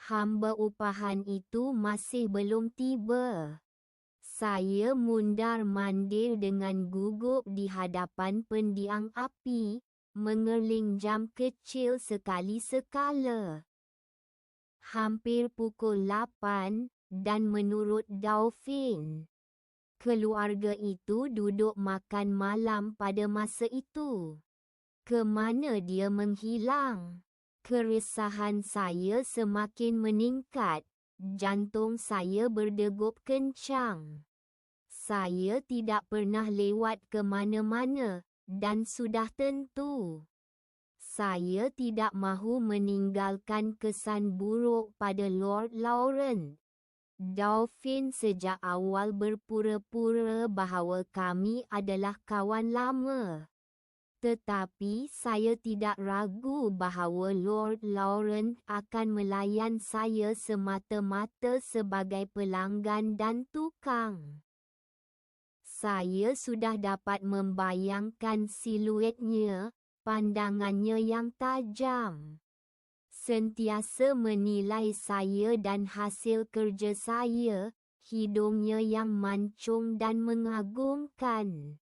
Hamba upahan itu masih belum tiba. Saya mundar-mandir dengan gugup di hadapan pendiang api, mengerling jam kecil sekali sekala. Hampir pukul 8, dan menurut Dauphin, keluarga itu duduk makan malam pada masa itu. Ke mana dia menghilang? Keresahan saya semakin meningkat. Jantung saya berdegup kencang. Saya tidak pernah lewat ke mana-mana, dan sudah tentu saya tidak mahu meninggalkan kesan buruk pada Lord Lawrence. Dauphin sejak awal berpura-pura bahawa kami adalah kawan lama. Tetapi saya tidak ragu bahawa Lord Lawrence akan melayan saya semata-mata sebagai pelanggan dan tukang. Saya sudah dapat membayangkan siluetnya, pandangannya yang tajam. Sentiasa menilai saya dan hasil kerja saya, hidungnya yang mancung dan mengagumkan.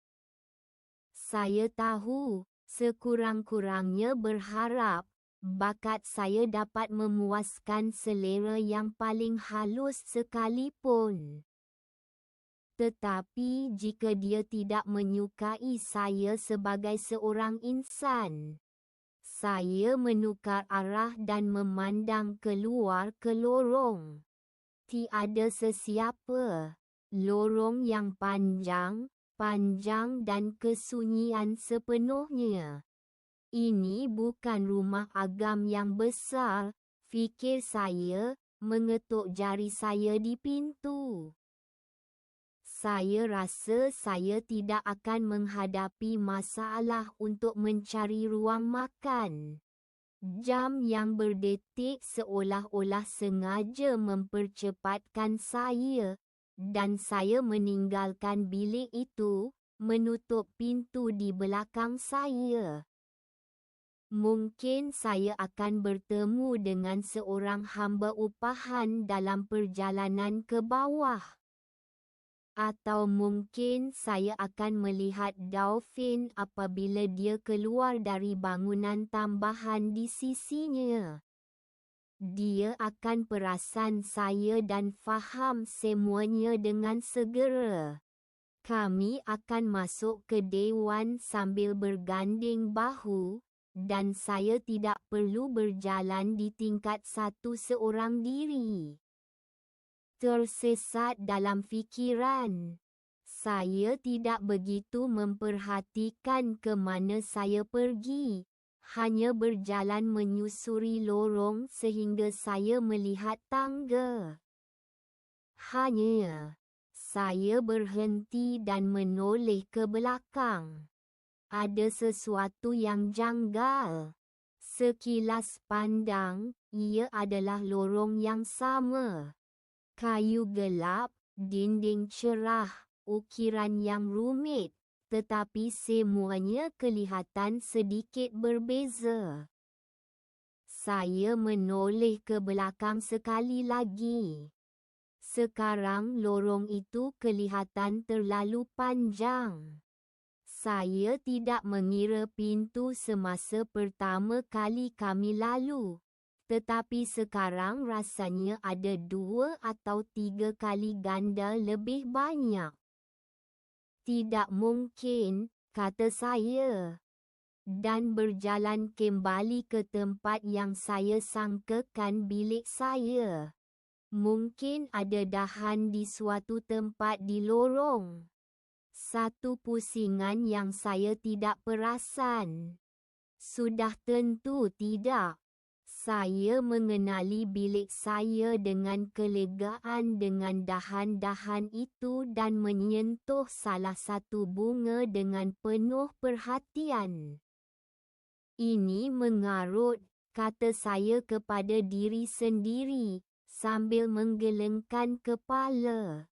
Saya tahu, sekurang-kurangnya berharap, bakat saya dapat memuaskan selera yang paling halus sekalipun. Tetapi jika dia tidak menyukai saya sebagai seorang insan, saya menukar arah dan memandang keluar ke lorong. Tiada sesiapa. Lorong yang panjang dan kesunyian sepenuhnya. Ini bukan rumah agam yang besar, fikir saya, mengetuk jari saya di pintu. Saya rasa saya tidak akan menghadapi masalah untuk mencari ruang makan. Jam yang berdetik seolah-olah sengaja mempercepatkan saya, dan saya meninggalkan bilik itu, menutup pintu di belakang saya. Mungkin saya akan bertemu dengan seorang hamba upahan dalam perjalanan ke bawah. Atau mungkin saya akan melihat Dauphin apabila dia keluar dari bangunan tambahan di sisinya. Dia akan perasan saya dan faham semuanya dengan segera. Kami akan masuk ke dewan sambil berganding bahu, dan saya tidak perlu berjalan di tingkat satu seorang diri. Tersesat dalam fikiran. Saya tidak begitu memperhatikan ke mana saya pergi. Hanya berjalan menyusuri lorong sehingga saya melihat tangga. Hanya, saya berhenti dan menoleh ke belakang. Ada sesuatu yang janggal. Sekilas pandang, ia adalah lorong yang sama. Kayu gelap, dinding cerah, ukiran yang rumit. Tetapi semuanya kelihatan sedikit berbeza. Saya menoleh ke belakang sekali lagi. Sekarang lorong itu kelihatan terlalu panjang. Saya tidak mengira pintu semasa pertama kali kami lalu. Tetapi sekarang rasanya ada 2 atau 3 kali ganda lebih banyak. Tidak mungkin, kata saya. Dan berjalan kembali ke tempat yang saya sangkakan bilik saya. Mungkin ada dahan di suatu tempat di lorong. Satu pusingan yang saya tidak perasan. Sudah tentu tidak. Saya mengenali bilik saya dengan kelegaan dengan dahan-dahan itu dan menyentuh salah satu bunga dengan penuh perhatian. Ini mengarut, kata saya kepada diri sendiri, sambil menggelengkan kepala.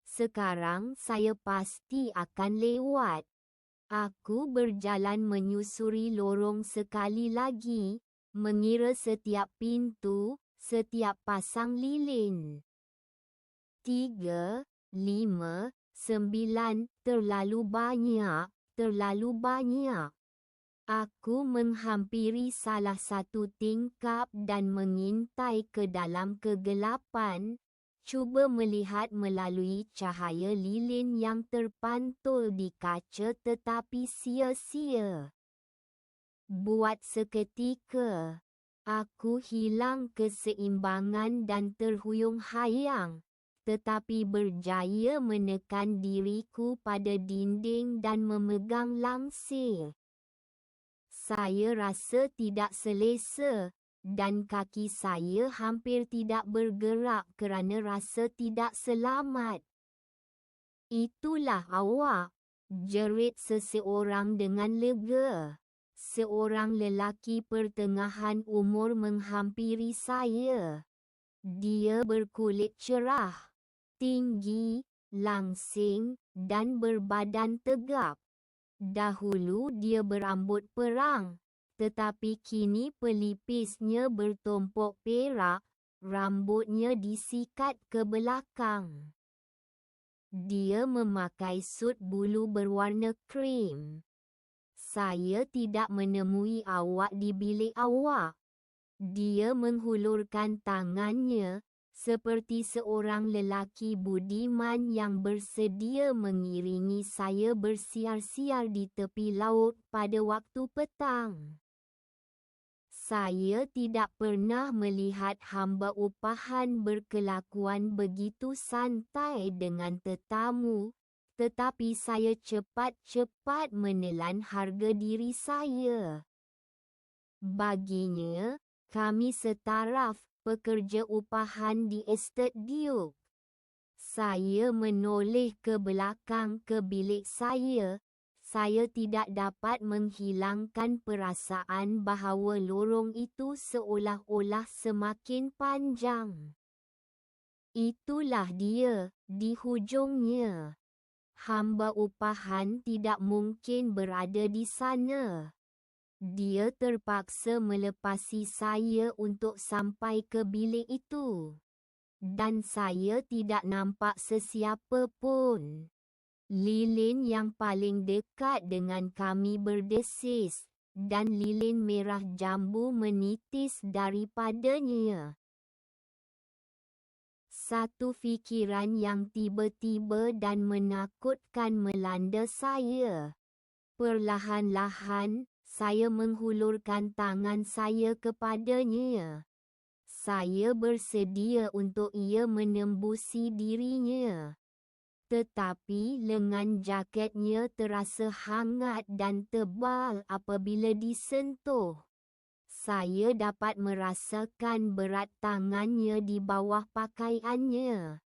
Sekarang saya pasti akan lewat. Aku berjalan menyusuri lorong sekali lagi, mengira setiap pintu, setiap pasang lilin. 3, 5, 9, terlalu banyak, terlalu banyak. Aku menghampiri salah satu tingkap dan mengintai ke dalam kegelapan, cuba melihat melalui cahaya lilin yang terpantul di kaca tetapi sia-sia. Buat seketika, aku hilang keseimbangan dan terhuyung-hayang, tetapi berjaya menekan diriku pada dinding dan memegang langsir. Saya rasa tidak selesa, dan kaki saya hampir tidak bergerak kerana rasa tidak selamat. Itulah awak, jerit seseorang dengan lega. Seorang lelaki pertengahan umur menghampiri saya. Dia berkulit cerah, tinggi, langsing, dan berbadan tegap. Dahulu dia berambut perang, tetapi kini pelipisnya bertumpuk perak, rambutnya disikat ke belakang. Dia memakai sut bulu berwarna krim. Saya tidak menemui awak di bilik awak. Dia menghulurkan tangannya, seperti seorang lelaki budiman yang bersedia mengiringi saya bersiar-siar di tepi laut pada waktu petang. Saya tidak pernah melihat hamba upahan berkelakuan begitu santai dengan tetamu, tetapi saya cepat-cepat menelan harga diri saya. Baginya, kami setaraf, pekerja upahan di Estate Duke. Saya menoleh ke belakang ke bilik saya. Saya tidak dapat menghilangkan perasaan bahawa lorong itu seolah-olah semakin panjang. Itulah dia, di hujungnya. Hamba upahan tidak mungkin berada di sana. Dia terpaksa melepasi saya untuk sampai ke bilik itu. Dan saya tidak nampak sesiapa pun. Lilin yang paling dekat dengan kami berdesis, dan lilin merah jambu menitis daripadanya. Satu fikiran yang tiba-tiba dan menakutkan melanda saya. Perlahan-lahan, saya menghulurkan tangan saya kepadanya. Saya bersedia untuk ia menembusi dirinya. Tetapi lengan jaketnya terasa hangat dan tebal apabila disentuh. Saya dapat merasakan berat tangannya di bawah pakaiannya.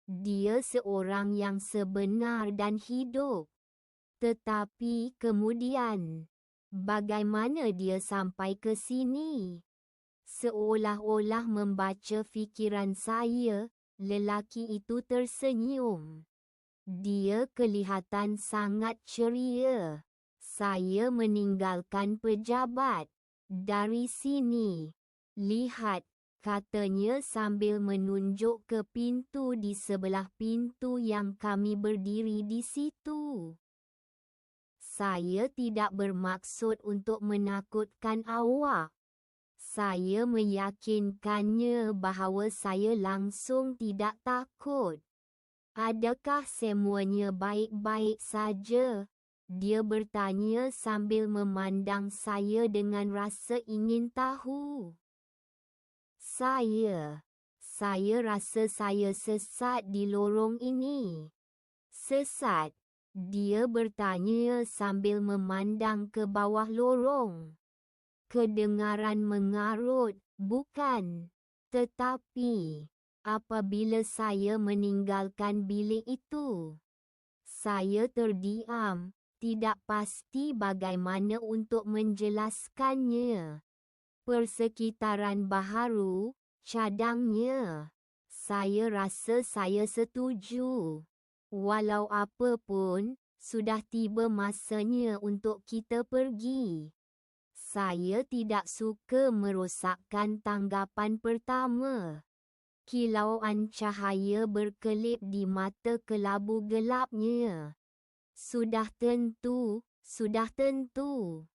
Dia seorang yang sebenar dan hidup. Tetapi kemudian, bagaimana dia sampai ke sini? Seolah-olah membaca fikiran saya, lelaki itu tersenyum. Dia kelihatan sangat ceria. Saya meninggalkan pejabat. Dari sini. Lihat, katanya sambil menunjuk ke pintu di sebelah pintu yang kami berdiri di situ. Saya tidak bermaksud untuk menakutkan awak. Saya meyakinkannya bahawa saya langsung tidak takut. Adakah semuanya baik-baik saja? Dia bertanya sambil memandang saya dengan rasa ingin tahu. Saya rasa saya sesat di lorong ini. Sesat? Dia bertanya sambil memandang ke bawah lorong. Kedengaran mengarut, bukan? Tetapi, apabila saya meninggalkan bilik itu, saya terdiam. Tidak pasti bagaimana untuk menjelaskannya. Persekitaran baharu, cadangnya. Saya rasa saya setuju. Walau apa pun, sudah tiba masanya untuk kita pergi. Saya tidak suka merosakkan tanggapan pertama. Kilauan cahaya berkelip di mata kelabu gelapnya. Sudah tentu, sudah tentu.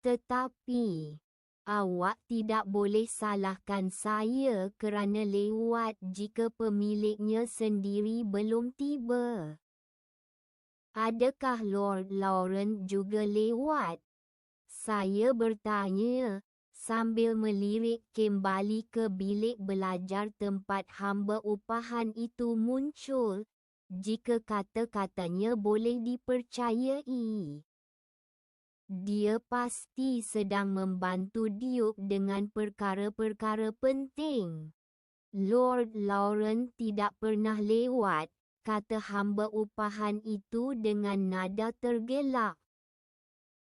Tetapi, awak tidak boleh salahkan saya kerana lewat jika pemiliknya sendiri belum tiba. Adakah Lord Lawrence juga lewat? Saya bertanya, sambil melirik kembali ke bilik belajar tempat hamba upahan itu muncul, jika kata-katanya boleh dipercayai. Dia pasti sedang membantu Duke dengan perkara-perkara penting. Lord Lawrence tidak pernah lewat, kata hamba upahan itu dengan nada tergelak.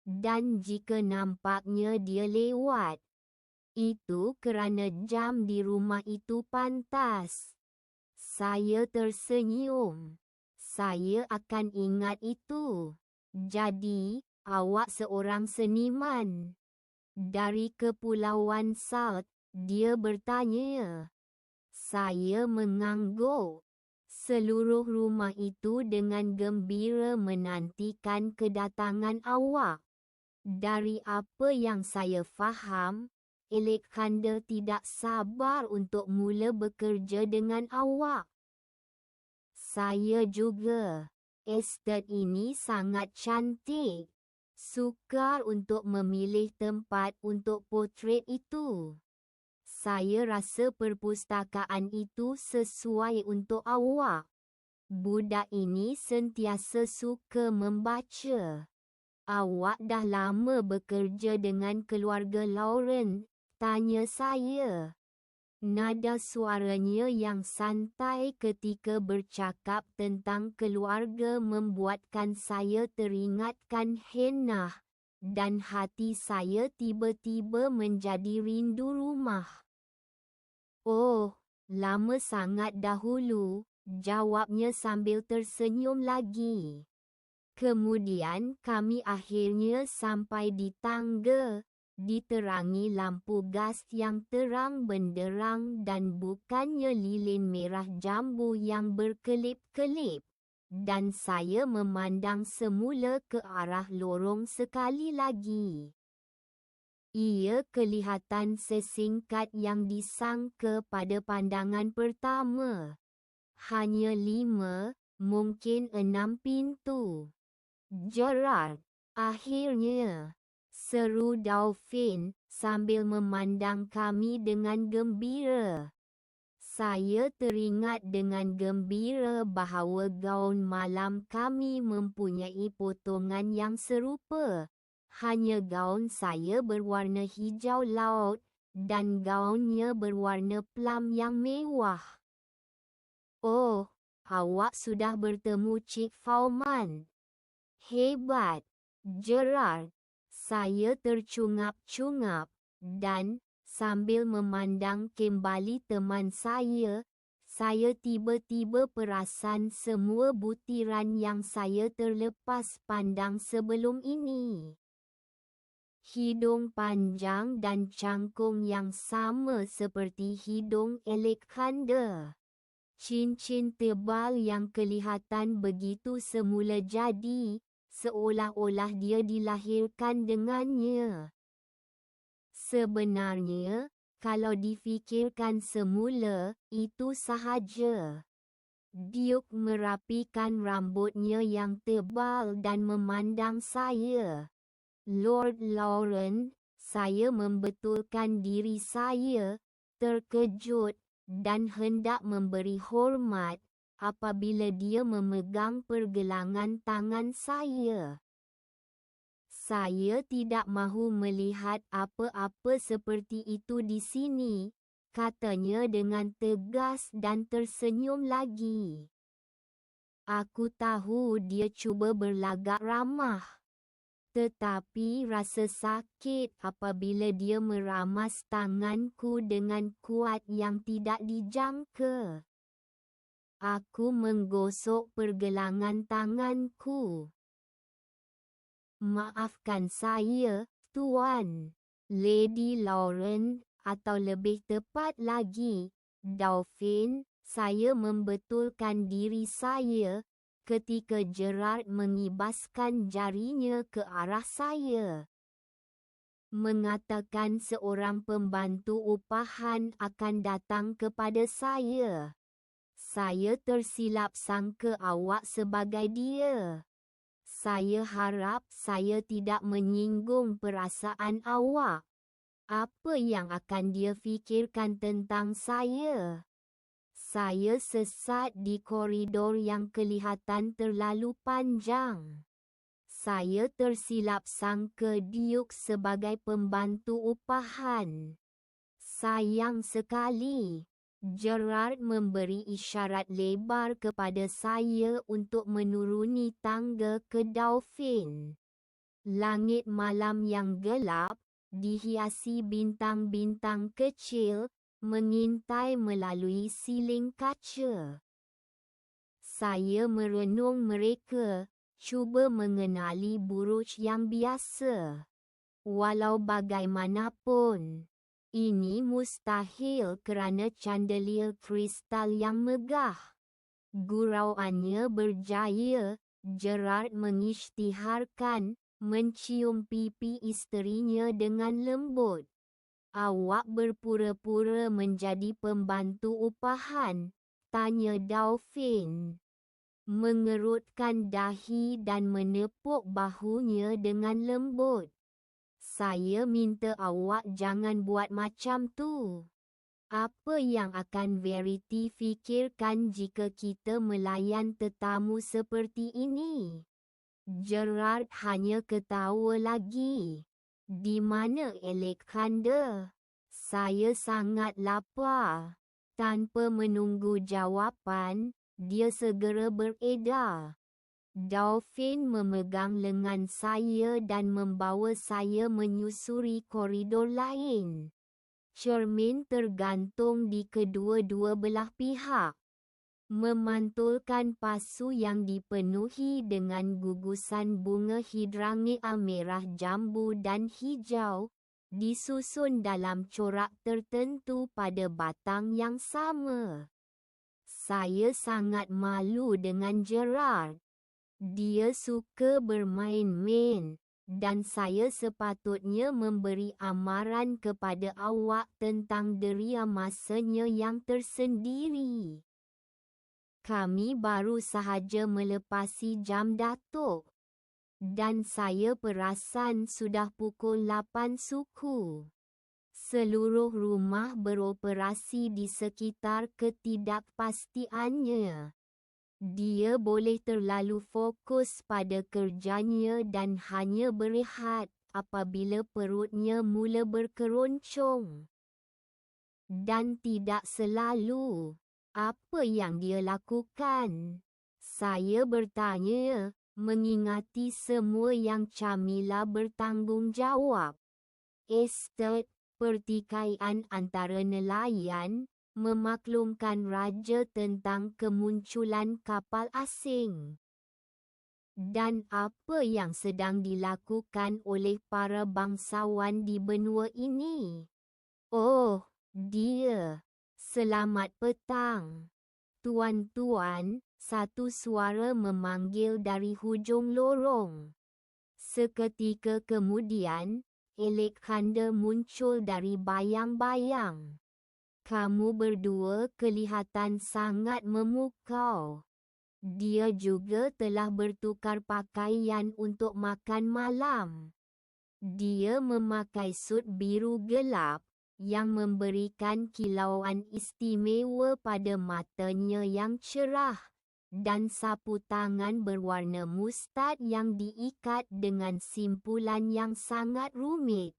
Dan jika nampaknya dia lewat, itu kerana jam di rumah itu pantas. Saya tersenyum. Saya akan ingat itu. Jadi, awak seorang seniman dari Kepulauan Salt, dia bertanya. Saya mengangguk. Seluruh rumah itu dengan gembira menantikan kedatangan awak. Dari apa yang saya faham, Alexander tidak sabar untuk mula bekerja dengan awak. Saya juga. Estet ini sangat cantik. Sukar untuk memilih tempat untuk potret itu. Saya rasa perpustakaan itu sesuai untuk awak. Budak ini sentiasa suka membaca. Awak dah lama bekerja dengan keluarga Lawrence, tanya saya. Nada suaranya yang santai ketika bercakap tentang keluarga membuatkan saya teringatkan Hannah, dan hati saya tiba-tiba menjadi rindu rumah. Oh, lama sangat dahulu, jawabnya sambil tersenyum lagi. Kemudian kami akhirnya sampai di tangga, diterangi lampu gas yang terang benderang dan bukannya lilin merah jambu yang berkelip-kelip, dan saya memandang semula ke arah lorong sekali lagi. Ia kelihatan sesingkat yang disangka pada pandangan pertama. Hanya 5, mungkin 6 pintu. Gerard, akhirnya, seru Dauphin sambil memandang kami dengan gembira. Saya teringat dengan gembira bahawa gaun malam kami mempunyai potongan yang serupa. Hanya gaun saya berwarna hijau laut dan gaunnya berwarna plum yang mewah. Oh, awak sudah bertemu Cik Fauman. Hebat, Gerard. Saya tercungap-cungap, dan, sambil memandang kembali teman saya tiba-tiba perasan semua butiran yang saya terlepas pandang sebelum ini. Hidung panjang dan cangkung yang sama seperti hidung Alexander. Cincin tebal yang kelihatan begitu semula jadi, seolah-olah dia dilahirkan dengannya. Sebenarnya, kalau difikirkan semula, itu sahaja. Duke merapikan rambutnya yang tebal dan memandang saya. Lord Lawrence, saya membetulkan diri saya, terkejut, dan hendak memberi hormat, apabila dia memegang pergelangan tangan saya. Saya tidak mahu melihat apa-apa seperti itu di sini, katanya dengan tegas dan tersenyum lagi. Aku tahu dia cuba berlagak ramah. Tetapi rasa sakit apabila dia meramas tanganku dengan kuat yang tidak dijangka. Aku menggosok pergelangan tanganku. Maafkan saya, Tuan. Lady Lauren, atau lebih tepat lagi, Dauphin, saya membetulkan diri saya ketika Gerard mengibaskan jarinya ke arah saya. Mengatakan seorang pembantu upahan akan datang kepada saya. Saya tersilap sangka awak sebagai dia. Saya harap saya tidak menyinggung perasaan awak. Apa yang akan dia fikirkan tentang saya? Saya sesat di koridor yang kelihatan terlalu panjang. Saya tersilap sangka Duke sebagai pembantu upahan. Sayang sekali. Gerard memberi isyarat lebar kepada saya untuk menuruni tangga ke Dauphin. Langit malam yang gelap, dihiasi bintang-bintang kecil, mengintai melalui siling kaca. Saya merenung mereka, cuba mengenali buruj yang biasa. Walau bagaimanapun, ini mustahil kerana chandelier kristal yang megah. Gurauannya berjaya, Gerard mengisytiharkan, mencium pipi isterinya dengan lembut. Awak berpura-pura menjadi pembantu upahan, tanya Dauphin. Mengerutkan dahi dan menepuk bahunya dengan lembut. Saya minta awak jangan buat macam tu. Apa yang akan Verity fikirkan jika kita melayan tetamu seperti ini? Gerard hanya ketawa lagi. Di mana Alexander? Saya sangat lapar. Tanpa menunggu jawapan, dia segera beredar. Dauphin memegang lengan saya dan membawa saya menyusuri koridor lain. Cermin tergantung di kedua-dua belah pihak. Memantulkan pasu yang dipenuhi dengan gugusan bunga hidrangea merah jambu dan hijau, disusun dalam corak tertentu pada batang yang sama. Saya sangat malu dengan Gerard. Dia suka bermain-main, dan saya sepatutnya memberi amaran kepada awak tentang deria masanya yang tersendiri. Kami baru sahaja melepasi jam datuk, dan saya perasan sudah pukul 8 suku. Seluruh rumah beroperasi di sekitar ketidakpastiannya. Dia boleh terlalu fokus pada kerjanya dan hanya berehat apabila perutnya mula berkeroncong. Dan tidak selalu. Apa yang dia lakukan? Saya bertanya, mengingati semua yang Camilla bertanggungjawab. Estate, pertikaian antara nelayan, memaklumkan raja tentang kemunculan kapal asing. Dan apa yang sedang dilakukan oleh para bangsawan di benua ini? Oh, dia. Selamat petang. Tuan-tuan, satu suara memanggil dari hujung lorong. Seketika kemudian, Alexander muncul dari bayang-bayang. Kamu berdua kelihatan sangat memukau. Dia juga telah bertukar pakaian untuk makan malam. Dia memakai sut biru gelap yang memberikan kilauan istimewa pada matanya yang cerah dan sapu tangan berwarna mustard yang diikat dengan simpulan yang sangat rumit.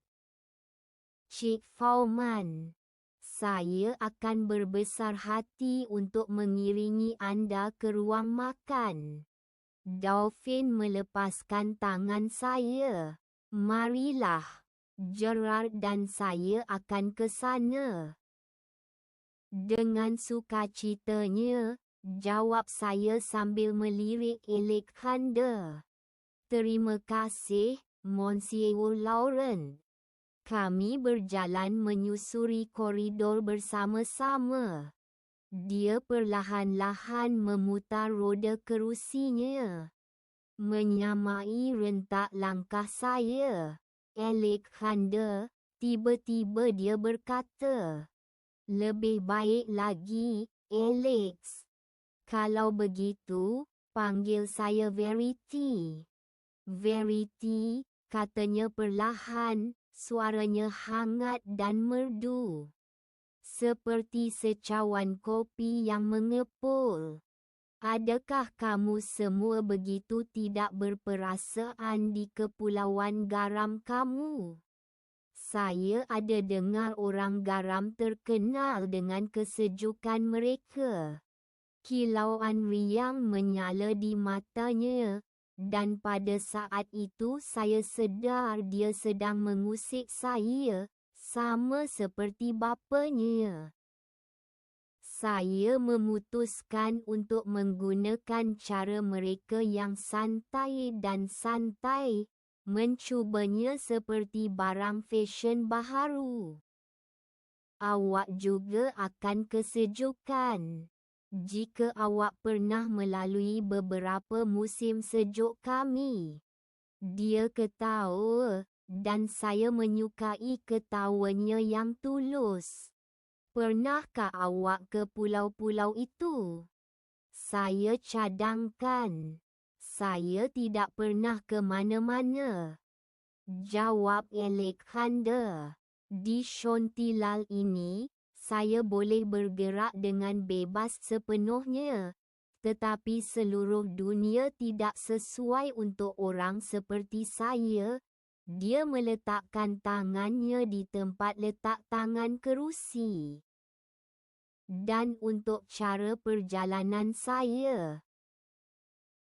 Cik Fauman, saya akan berbesar hati untuk mengiringi anda ke ruang makan. Dauphin melepaskan tangan saya. Marilah, Gerard dan saya akan ke sana. Dengan sukacitanya, jawab saya sambil melirik Alexander. Terima kasih, Monsieur Laurent. Kami berjalan menyusuri koridor bersama-sama. Dia perlahan-lahan memutar roda kerusinya, menyamai rentak langkah saya. Alexander, tiba-tiba dia berkata, "Lebih baik lagi, Alex. Kalau begitu, panggil saya Verity." "Verity," katanya perlahan, suaranya hangat dan merdu, seperti secawan kopi yang mengepul. "Adakah kamu semua begitu tidak berperasaan di kepulauan garam kamu? Saya ada dengar orang garam terkenal dengan kesejukan mereka." Kilauan riang menyala di matanya, dan pada saat itu saya sedar dia sedang mengusik saya, sama seperti bapanya. Saya memutuskan untuk menggunakan cara mereka yang santai dan santai, mencubanya seperti barang fesyen baharu. "Awak juga akan kesejukan. Jika awak pernah melalui beberapa musim sejuk kami." Dia ketawa, dan saya menyukai ketawanya yang tulus. "Pernahkah awak ke pulau-pulau itu?" Saya cadangkan. "Saya tidak pernah ke mana-mana," jawab Alexander. "Di Shontilal ini, saya boleh bergerak dengan bebas sepenuhnya, tetapi seluruh dunia tidak sesuai untuk orang seperti saya." Dia meletakkan tangannya di tempat letak tangan kerusi. "Dan untuk cara perjalanan saya,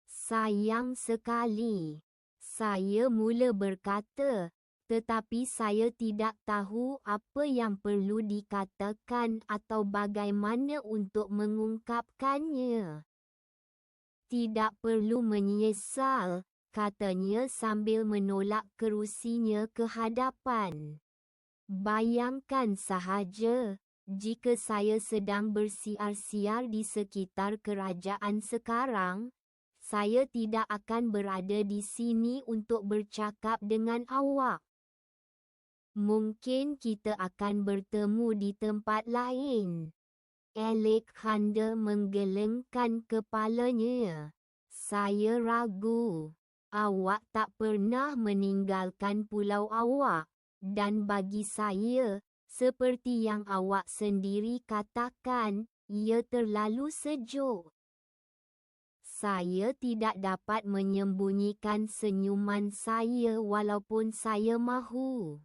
sayang sekali," saya mula berkata, tetapi saya tidak tahu apa yang perlu dikatakan atau bagaimana untuk mengungkapkannya. "Tidak perlu menyesal," katanya sambil menolak kerusinya ke hadapan. "Bayangkan sahaja, jika saya sedang bersiar-siar di sekitar kerajaan sekarang, saya tidak akan berada di sini untuk bercakap dengan awak. Mungkin kita akan bertemu di tempat lain." Alexander menggelengkan kepalanya. "Saya ragu. Awak tak pernah meninggalkan pulau awak, dan bagi saya, seperti yang awak sendiri katakan, ia terlalu sejuk." Saya tidak dapat menyembunyikan senyuman saya walaupun saya mahu.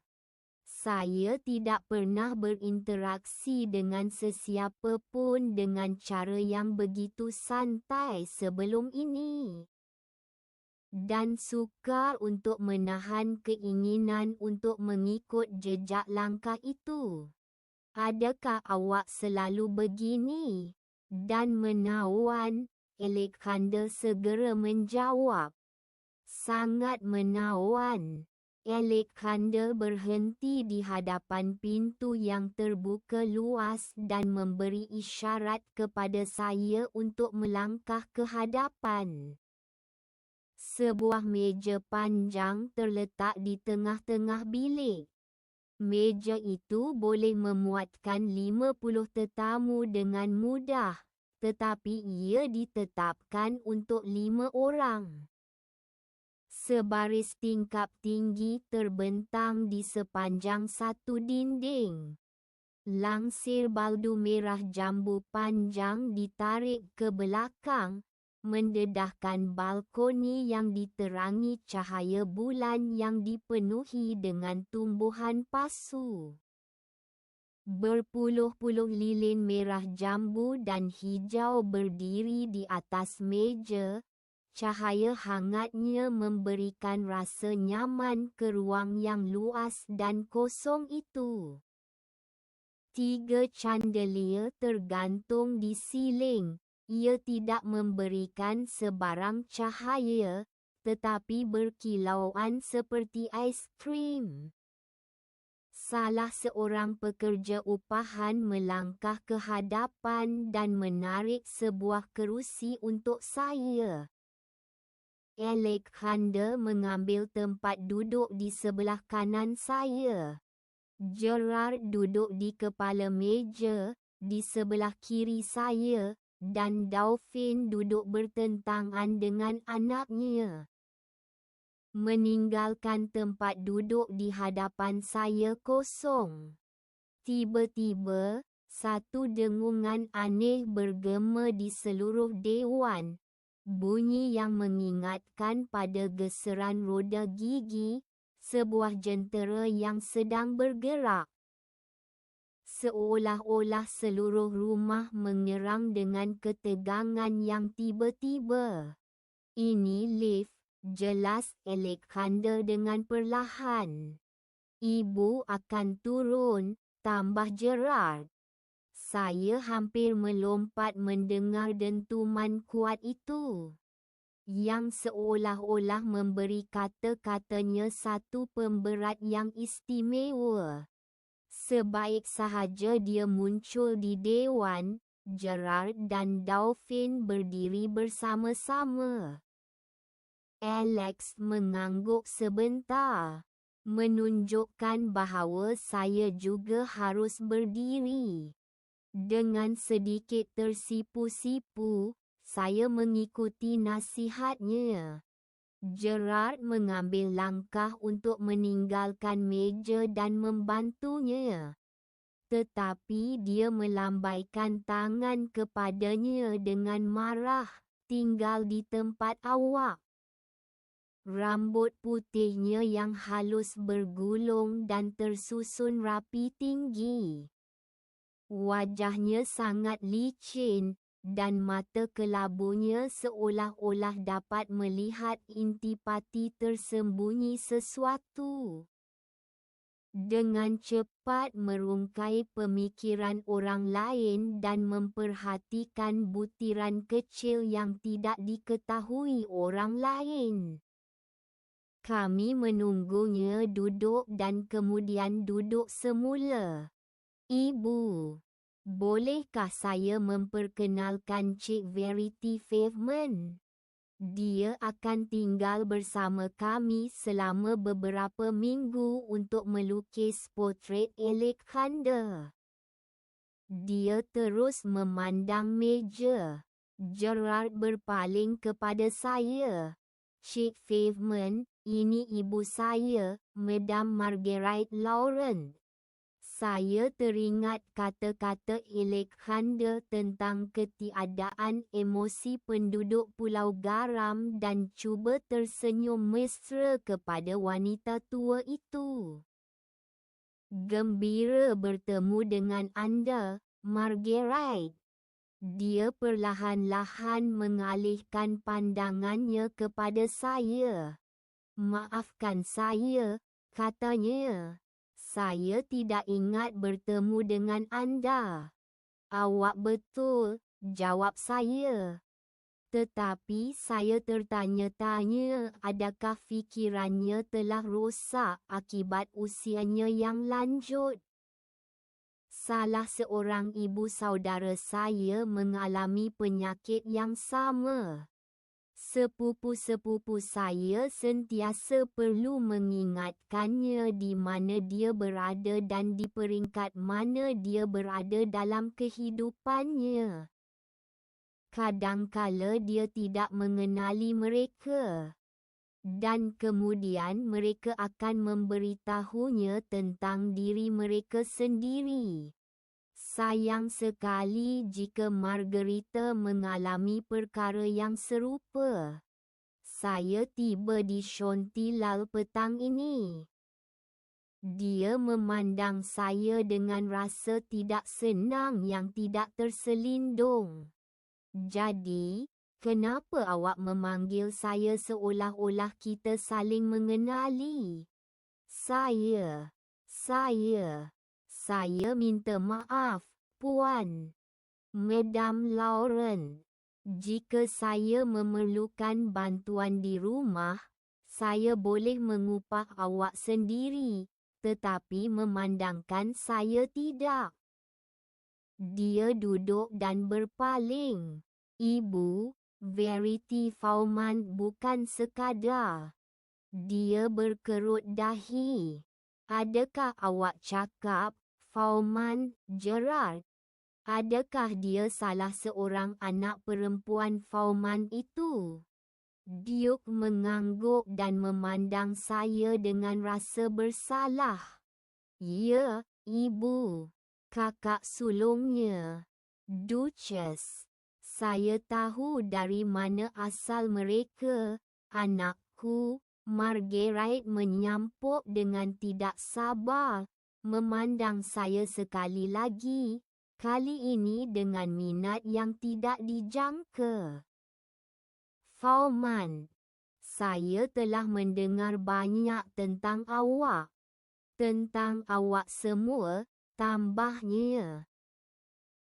Saya tidak pernah berinteraksi dengan sesiapa pun dengan cara yang begitu santai sebelum ini, dan sukar untuk menahan keinginan untuk mengikut jejak langkah itu. "Adakah awak selalu begini?" "Dan menawan," Alexander segera menjawab. "Sangat menawan." Alexander berhenti di hadapan pintu yang terbuka luas dan memberi isyarat kepada saya untuk melangkah ke hadapan. Sebuah meja panjang terletak di tengah-tengah bilik. Meja itu boleh memuatkan 50 tetamu dengan mudah, tetapi ia ditetapkan untuk 5 orang. Sebaris tingkap tinggi terbentang di sepanjang satu dinding. Langsir baldu merah jambu panjang ditarik ke belakang, mendedahkan balkoni yang diterangi cahaya bulan yang dipenuhi dengan tumbuhan pasu. Berpuluh-puluh lilin merah jambu dan hijau berdiri di atas meja. Cahaya hangatnya memberikan rasa nyaman ke ruang yang luas dan kosong itu. 3 chandelier tergantung di siling. Ia tidak memberikan sebarang cahaya, tetapi berkilauan seperti ais krim. Salah seorang pekerja upahan melangkah ke hadapan dan menarik sebuah kerusi untuk saya. Alexander mengambil tempat duduk di sebelah kanan saya. Gerard duduk di kepala meja, di sebelah kiri saya, dan Dauphin duduk bertentangan dengan anaknya. Meninggalkan tempat duduk di hadapan saya kosong. Tiba-tiba, satu dengungan aneh bergema di seluruh dewan. Bunyi yang mengingatkan pada geseran roda gigi, sebuah jentera yang sedang bergerak. Seolah-olah seluruh rumah menyerang dengan ketegangan yang tiba-tiba. Ini lift, jelas Alexander dengan perlahan. Ibu akan turun, tambah Gerard. Saya hampir melompat mendengar dentuman kuat itu, yang seolah-olah memberi kata-katanya satu pemberat yang istimewa. Sebaik sahaja dia muncul di dewan, Gerard dan Dauphin berdiri bersama-sama. Alex mengangguk sebentar, menunjukkan bahawa saya juga harus berdiri. Dengan sedikit tersipu-sipu, saya mengikuti nasihatnya. Gerard mengambil langkah untuk meninggalkan meja dan membantunya. Tetapi dia melambaikan tangan kepadanya dengan marah, "Tinggal di tempat awak." Rambut putihnya yang halus bergulung dan tersusun rapi tinggi. Wajahnya sangat licin, dan mata kelabunya seolah-olah dapat melihat intipati tersembunyi sesuatu. Dengan cepat merungkai pemikiran orang lain dan memperhatikan butiran kecil yang tidak diketahui orang lain. Kami menunggunya duduk dan kemudian duduk semula. "Ibu, bolehkah saya memperkenalkan Cik Verity Pavement? Dia akan tinggal bersama kami selama beberapa minggu untuk melukis potret Alexander." Dia terus memandang meja. Gerard berpaling kepada saya. "Cik Pavement, ini ibu saya, Madame Marguerite Laurent." Saya teringat kata-kata Alexander tentang ketiadaan emosi penduduk Pulau Garam dan cuba tersenyum mesra kepada wanita tua itu. "Gembira bertemu dengan anda, Marguerite." Dia perlahan-lahan mengalihkan pandangannya kepada saya. "Maafkan saya," katanya. "Saya tidak ingat bertemu dengan anda." "Awak betul," jawab saya. Tetapi saya tertanya-tanya adakah fikirannya telah rosak akibat usianya yang lanjut. Salah seorang ibu saudara saya mengalami penyakit yang sama. Sepupu-sepupu saya sentiasa perlu mengingatkannya di mana dia berada dan di peringkat mana dia berada dalam kehidupannya. Kadangkala dia tidak mengenali mereka. Dan kemudian mereka akan memberitahunya tentang diri mereka sendiri. Sayang sekali jika Margarita mengalami perkara yang serupa. Saya tiba di Shontilal petang ini. Dia memandang saya dengan rasa tidak senang yang tidak terselindung. "Jadi, kenapa awak memanggil saya seolah-olah kita saling mengenali?" Saya minta maaf, Puan. Madame Laurent." Jika saya memerlukan bantuan di rumah, saya boleh mengupah awak sendiri, tetapi memandangkan saya tidak. Dia duduk dan berpaling. Ibu, Verity Fauman bukan sekadar. Dia berkerut dahi. Adakah awak cakap, Fauman, Gerard? Adakah dia salah seorang anak perempuan Fauman itu? Duke mengangguk dan memandang saya dengan rasa bersalah. Ya, Ibu. Kakak sulungnya. Duchess. Saya tahu dari mana asal mereka, anakku. Margaret menyampuk dengan tidak sabar, memandang saya sekali lagi, kali ini dengan minat yang tidak dijangka. Fauman, saya telah mendengar banyak tentang awak. Tentang awak semua, tambahnya.